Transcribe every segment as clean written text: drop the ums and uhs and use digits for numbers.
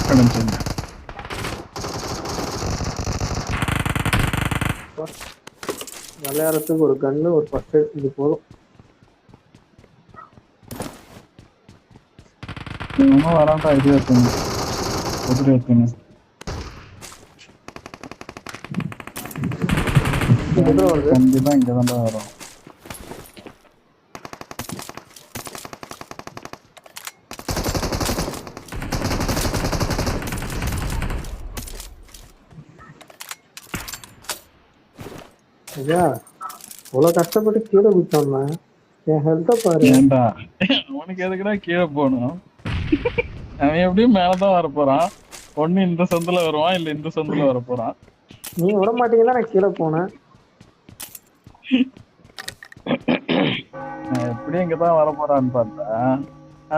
கிடைச்சது. விளையாடுறதுக்கு ஒரு கன்னு ஒரு ஃபர்ஸ்ட் எய்ட் இது போதும். இன்னும் வரான்டா. இது எடுத்துங்க, குதிரை எடுத்துங்க. கண்டிப்பா இங்க தான்டா வரும். ஐயா இவ்வளவு கஷ்டப்பட்டு கீழே குதிச்சோம்னா என் ஹெல்த்தை பாரு. ஏன்டா அவனுக்கு எதுக்குடா கீழே போகணும்? அவன் எப்படியும் மேலதான் வரப்போறான். ஒண்ணு இந்த சந்துல வருவான், இல்ல இந்த சந்துல வர போறான். நீ விட மாட்டீங்கன்னா நான் கீழே போனேன். நான் எப்படியும் இங்கதான் வரப்போறான்னு பார்த்தா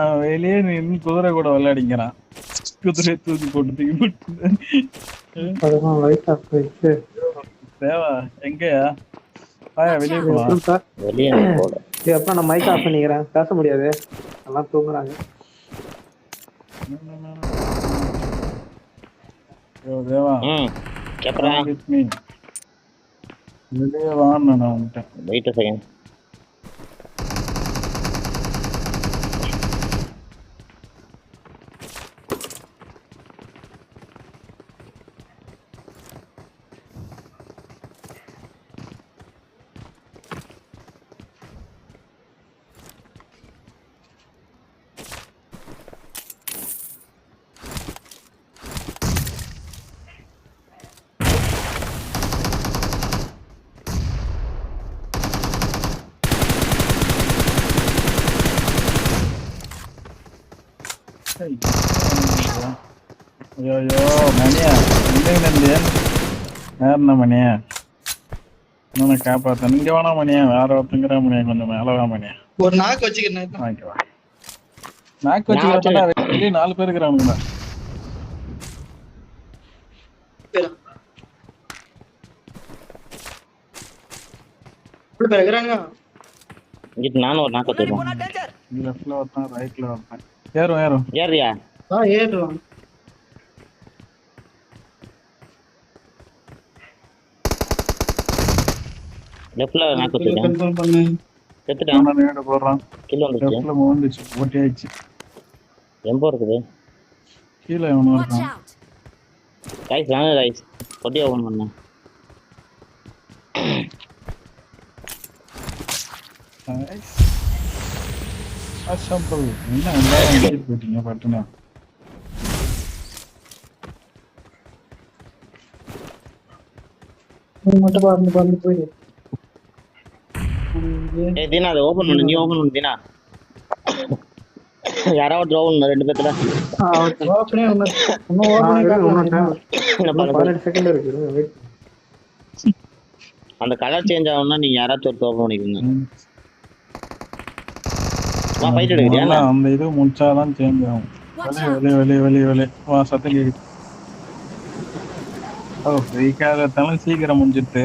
அவன் வெளியே நின்று குதிரை கூட விளையாடிங்கிறான். குதிரை தூக்கி போட்டு தூக்கி போட்டு அதுதான் லைட் ஆஃப் போயிடுச்சு. தேவா எங்கயா? வெளியே போலாம். அப்புறம் நான் மைக் ஆஃப் பண்ணிக்கிறேன், பேச முடியாது, எல்லாம் தூங்குறாங்க. தேவா வெளியே வான்னு நான் வந்துட்டேன். Wait a second. ஐயோ மணியா நேரம் மணியா இன்னொன்னு காப்பாத்த. இங்க வேணா மணியா, வேற ஒருத்தங்கிற மணியா, கொஞ்சம் மேலவா மணியா. ஒரு நாக்கு வச்சுக்கிறேன். வாங்கிக்கவா நாக்கு வச்சுக்கிறா. வெளியே 4 பேர் இருக்கிறானுங்களா? நானும் ஒரு நாக்கு வச்சிருக்கேன். லெஃப்ட்ல ஒருத்தன், ரைட்ல ஒருத்தன். ஏறும் ஏறியா? ஏறுவான். லெஃப்ட்ல நாக்கு வச்சிருக்கேன். செத்துட்டான். நேடு போடுறான். கில் வந்துச்சு. லெஃப்ட்ல மூந்துச்சு, ஓட்டியாச்சு. எம்போ இருக்குது கீழே எவனோ இருக்கான். ரைஸ் நானே ரைஸ் பொட்டி ஓபன் பண்ணேன். அசம்பிள். என்ன எல்லாரும் போயிட்டீங்க பட்டுனா? மட்டும் பாருங்க போயிடு. தீனா அதை ஓபன் பண்ணு. நீ ஓபன் பண்ணு தீனா. யாராவது ஓபன் பண்ணு 2 பேத்துல. அந்த கலர் சேஞ்ச் ஆகும்னா நீங்க யாராச்சும் ஒரு ஓபன் பண்ணிக்கோங்க. ஃபைட் எடுக்கறியா? அந்த இது முடிச்சாதான் சேஞ்ச் ஆகும். வெளியே வா. சத்தம் கேக்குது. ஓ ரீகாலத்தாலும் சீக்கிரம் முடிஞ்சிட்டு.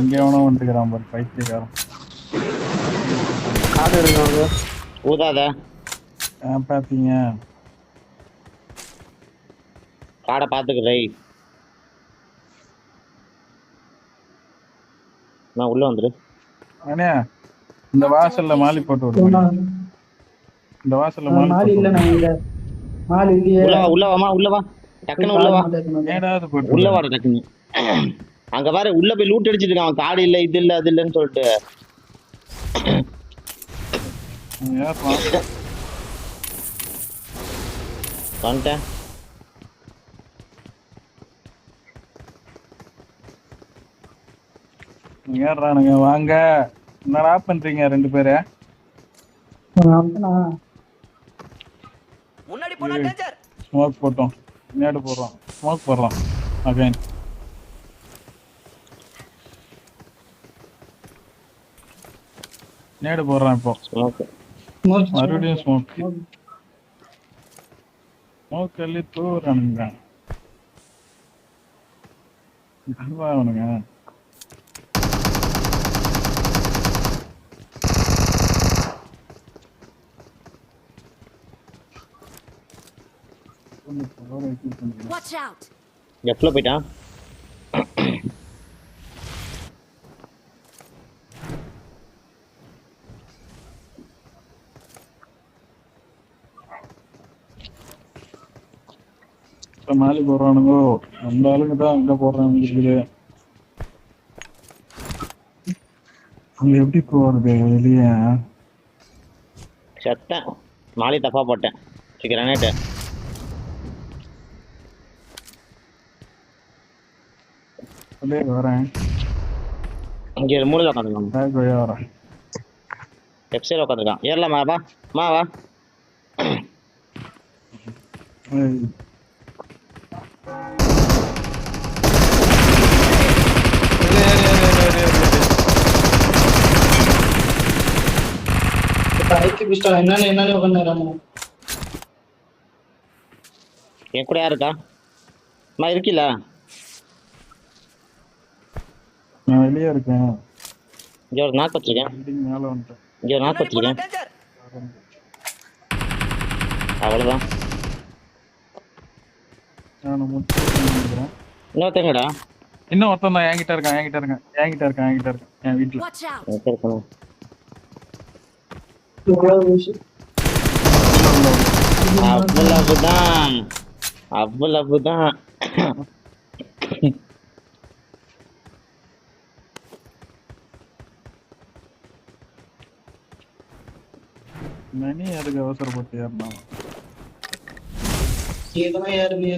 இங்க எவனோ வந்துக்கிறான் பாரு, பைத்தியக்காரன். காடு இருக்காங்க. ஊதாத பாத்தீங்க? காடை பாத்துக்கிறே. நான் உள்ள வந்துரு. அண்ணா இந்த வாசல்ல மாலி போட்டு விடு. இந்த வாசல்ல மாலி இல்ல. நான் இல்ல மாலி இல்லையே. உள்ள வாமா, உள்ள வா. டக்குன்னு உள்ள வா. ஏடாவது போட்டு உள்ள வா டக்குன்னு. அங்க பாரு, உள்ள போய் லூட் அடிச்சிட்டு இருக்கான். காடு இல்ல, இது இல்ல, அது இல்லன்னு சொல்லிட்டு. வந்துட்டேன். ஏறானுங்க. வாங்க. என்னடா பண்றீங்க 2 பேரு? முன்னாடி போனா டேஞ்சர். ஸ்மோக் போட்டோம். நேடு போடுறோம். ஸ்மோக் போடுறோம். அகைன் நேடு போடுறான். இப்போ மறுபடியும் ஸ்மோக். ஸ்மோக் அள்ளி தூரானுங்க. அவனுங்க Watch out! லெஃப்ட்ல போயிட்டான். மாலி போடுறானுங்கோ, அந்த ஆளுங்க தான் அங்க போடுறாங்க இருக்குது. அங்க எப்படி போறது வெளியே? செத்தேன். மாலி தப்பா போட்டேன். கிரானைட். அப்படியே வரேன். இங்க ஒரு மூலையில உட்காந்துருக்கான். பேக் வழியா வரேன். லெஃப்ட் சைடு உட்காந்துருக்கான். ஏறலாமா வா வா. ஏய், ஐக்கு பிஸ்டல் என்னன்னு உட்காந்துறாங்க. என் கூட யாருக்கா? அம்மா இருக்கீல? நான் வெளியே இருக்கேன். இங்க ஒரு நாக்கு வச்சிருக்கேன். பில்டிங் மேல வந்துட்டேன். இங்க ஒரு நாக்கு வச்சிருக்கேன். அவ்வளவுதான். நான் முடிக்கிறேன். இன்னொருத்தங்கடா. இன்னும் ஒருத்தன் தான் என்கிட்ட இருக்கான். என் வீட்டுல. Watch out! எங்க இருக்கணும்? அவ்வளவுதான். மணி அதுக்கு அவசரப்பட்டு ஏறினா. இதெல்லாம் யாரு நீ?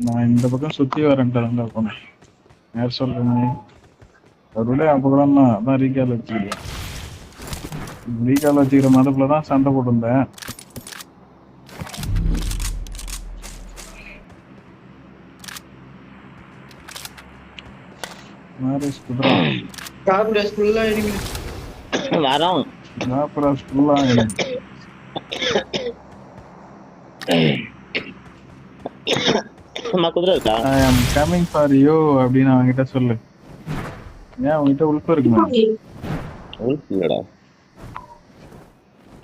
நான் இந்த பக்கம் சுத்தி வரேன்ட்டு போனேன். யார் சொல்றேன்? அவருடைய அப்பதான் அதான் ரீகால் வச்சுக்கிட்டேன். ரீகால் வச்சுக்கிற மதப்புலதான் சண்டை போட்டிருந்தேன். மாரேஷ் குதிரா கார்பரேஸ் ஃபுல்லா இருக்கு. வரோம். மாரேஷ் ஃபுல்லா அம்மா குதிரை இருக்கா? ஐ அம் கமிங் ஃபார் யூ அப்படின்னு அவன்கிட்ட சொல்லு. ஏன் அவன்கிட்ட உள்பு இருக்குமா? உள்ஃப் இல்லடா.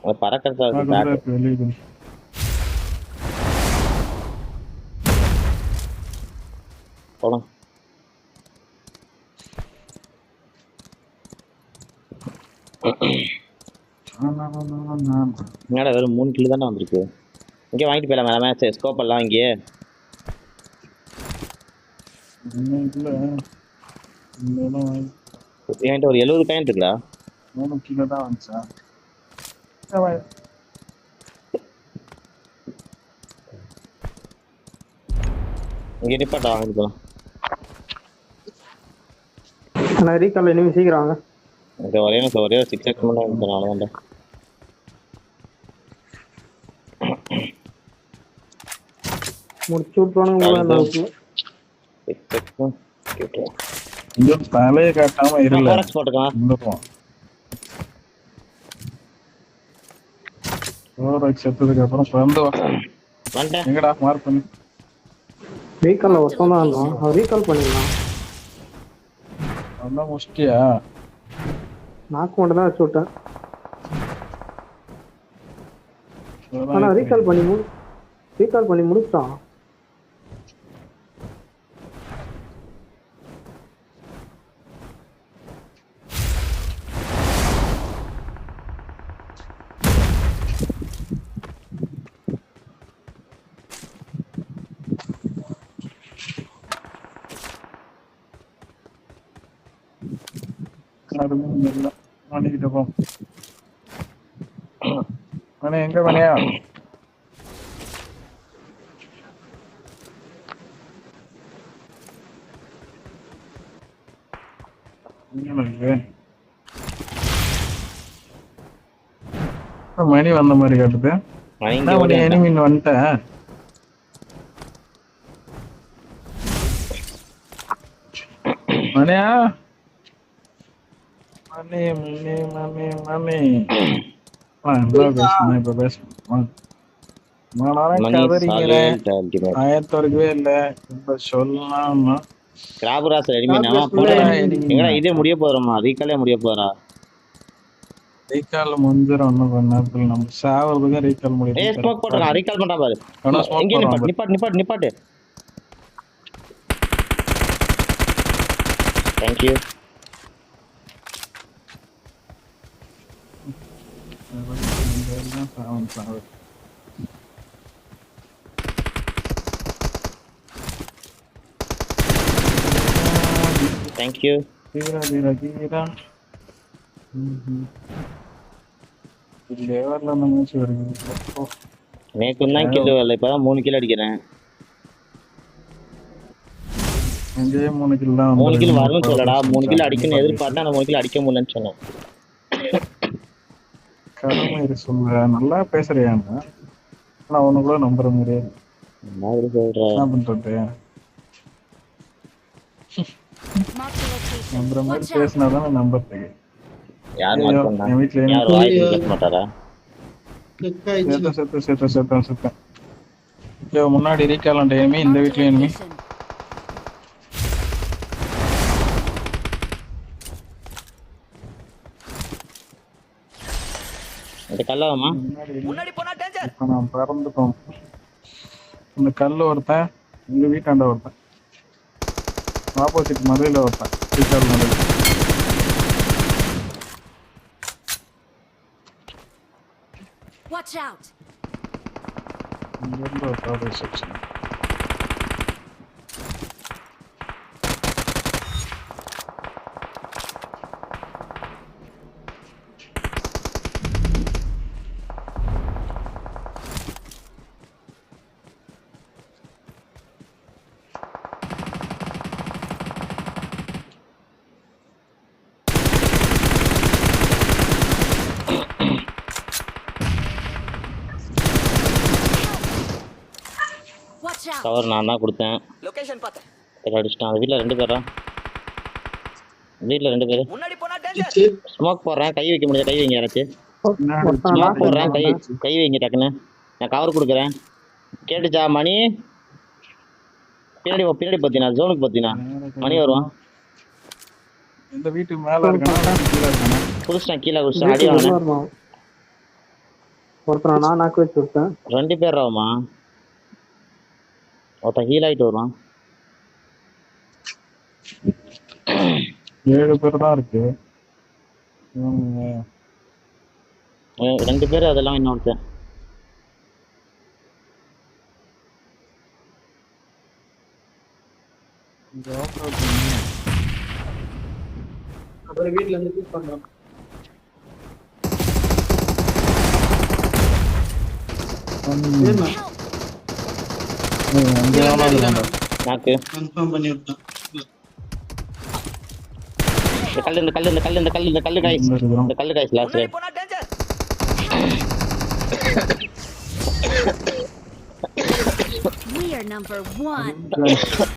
அது பறக்கிறதா குதிரை இருக்கு. இருக்கு வெளியே. போலாம். என்னடா வெறும் 3 கிலோ தானே வந்திருக்கு. இங்கே வாங்கிட்டு போயிடலாம். மேட்ச் ஸ்கோப் எல்லாம் இங்கே. என்கிட்ட ஒரு 70 பாயிண்ட் இருக்குடா. 3 கிலோ தான் வந்துச்சா? இங்கே நிப்பாட்டா வாங்கிட்டு போகலாம். நான் ரீகால் இனிமே சீக்கிரம் வாங்க. இந்த ஒரே ஒரு 6x மட்டும் வாங்கிட்டு அவ்வளோதான்டா. முடிச்சு விட்டுருவானுங்க போல அந்த அளவுக்கு. 6x கேட்டுருவோம். இந்த தலையை காட்டாம இருல. ஃபோரக்ஸ் போட்டுக்கலாம். செத்ததுக்கு அப்புறம் பிறந்து வந்துட்டேன். எங்கடா மார்க் பண்ணி ரீகால்ல ஒருத்தம் தான் இருந்தோம். அவன் ரீகால் பண்ணிடலாம். அதான் முஷ்டியா? நாக்கு மட்டும் தான் வச்சு விட்டேன். ஆனா ரீகால் பண்ணி முடிச்சிட்டான். மணிக்கிட்ட போ. மணி எங்க மணியா? மணி வந்த மாதிரி காட்டுது. எனிமின் வந்துட்டேன். மணியா? மணி இப்ப பேசுறேன். ஆயத்தோருக்கவே இல்ல. இப்ப சொல்லலாம். கிராபுராஸ் எனிமினா போடா. எங்கடா இதே முடிய போறோமா? ரீகாலே முடிய போறா. ரீகால் முடிஞ்சிடும் இன்னும் கொஞ்ச நேரத்துல நம்ம சாவறதுக்கு ரீகால் ஏய் ஸ்மோக் போட்டுறான் ரீகால் பண்றான் பாரு எங்க நிப்பாட்டு நிப்பாட்டு தேங்க் யூ தேங்க் யூ தீரா தீரா தீரா லேவர்ல நினைச்சு வருது நேக்கும் தான் கிலோ இல்லை இப்பதான் 3 கிலோ அடிக்கிறேன் 3 கிலோ தான் 3 கிலோ வரும்னு சொல்லடா 3 கிலோ அடிக்கணும்னு எதிர்பார்த்தா அந்த 3 கிலோ அடிக்க முடியலன்னு சொன்னேன் கடமை சொல்ல நல்லா பேசுறியாங்க நான் ஒண்ணு கூட நம்புற முடியாது மாதிரி சொல்றேன் என்ன பண்றது Mark the location. நம்புற மாதிரி Watch out. பேசினாதான் நம்புறதுக்கு யார் மாட்டா என் வீட்டுல யார் வாய் பேச மாட்டாரா கிளிக் ஆயிடுச்சு செத்த முன்னாடி ரீகால் டைமே இந்த Mark the வீட்லயும் enemy. location. இந்த கல்லாமா இப்ப நான் பறந்துட்டோம் இந்த கல்லு ஒருத்தன் இந்த வீட்டாண்ட ஒருத்தன் ஆப்போசிட் மதுரையில ஒருத்தன் ரீகால் மதுரை Watch out. இங்க இருந்து ஒரு top section Watch out. Cover நான் தான் கொடுத்தேன் லொகேஷன் பார்த்தேன் சரி அடிச்சிட்டான் அந்த வீட்டில் 2 பேரா வீட்டில் 2 பேர் முன்னாடி போனா டேஞ்சர் ஸ்மோக் போடுறேன் கை வைக்க முடியாது கை வைங்க யாராச்சும் ஒருத்தன் ஸ்மோக் knock போடுறேன் கை பண்ணிட்டான். கை வைங்க டக்குன்னு நான் கவர் கொடுக்குறேன் கேட்டுச்சா மணி பின்னாடி பார்த்தீங்கன்னா ஜோனுக்கு பார்த்தீங்கன்னா மணி வருவான் இந்த வீட்டுக்கு மேல இருக்கானா கீழே இருக்கானா குடிச்சிட்டான் கீழே குடிச்சிட்டான் அடி வீட்டுக்கு உள்ள வாங்கினேன் வருவான். ஒருத்தனை நான் நாக்கு வச்சு விட்டேன் 2 பேர் ஆகுமா ஒருத்தன் ஹீல் ஆகிட்டு வருவான் 7 பேர் தான் இருக்கு இவனுங்க 2 பேர் அதெல்லாம் இன்னொருத்தன் இங்க off road பண்ணி அப்புறம் வீட்டுல இருந்து பிக் பண்றோம் ஏன்னா அங்கே எவனாவது இருக்கான்டா. நாக்கு கன்ஃபார்ம் பண்ணி விட்டேன் இந்த கல்லு காய்ஸ் இங்க இருக்கிறோம். இந்த கல்லு காய்ஸ் லாஸ்ட் முன்னாடி போனா டேஞ்சர் We are number 1.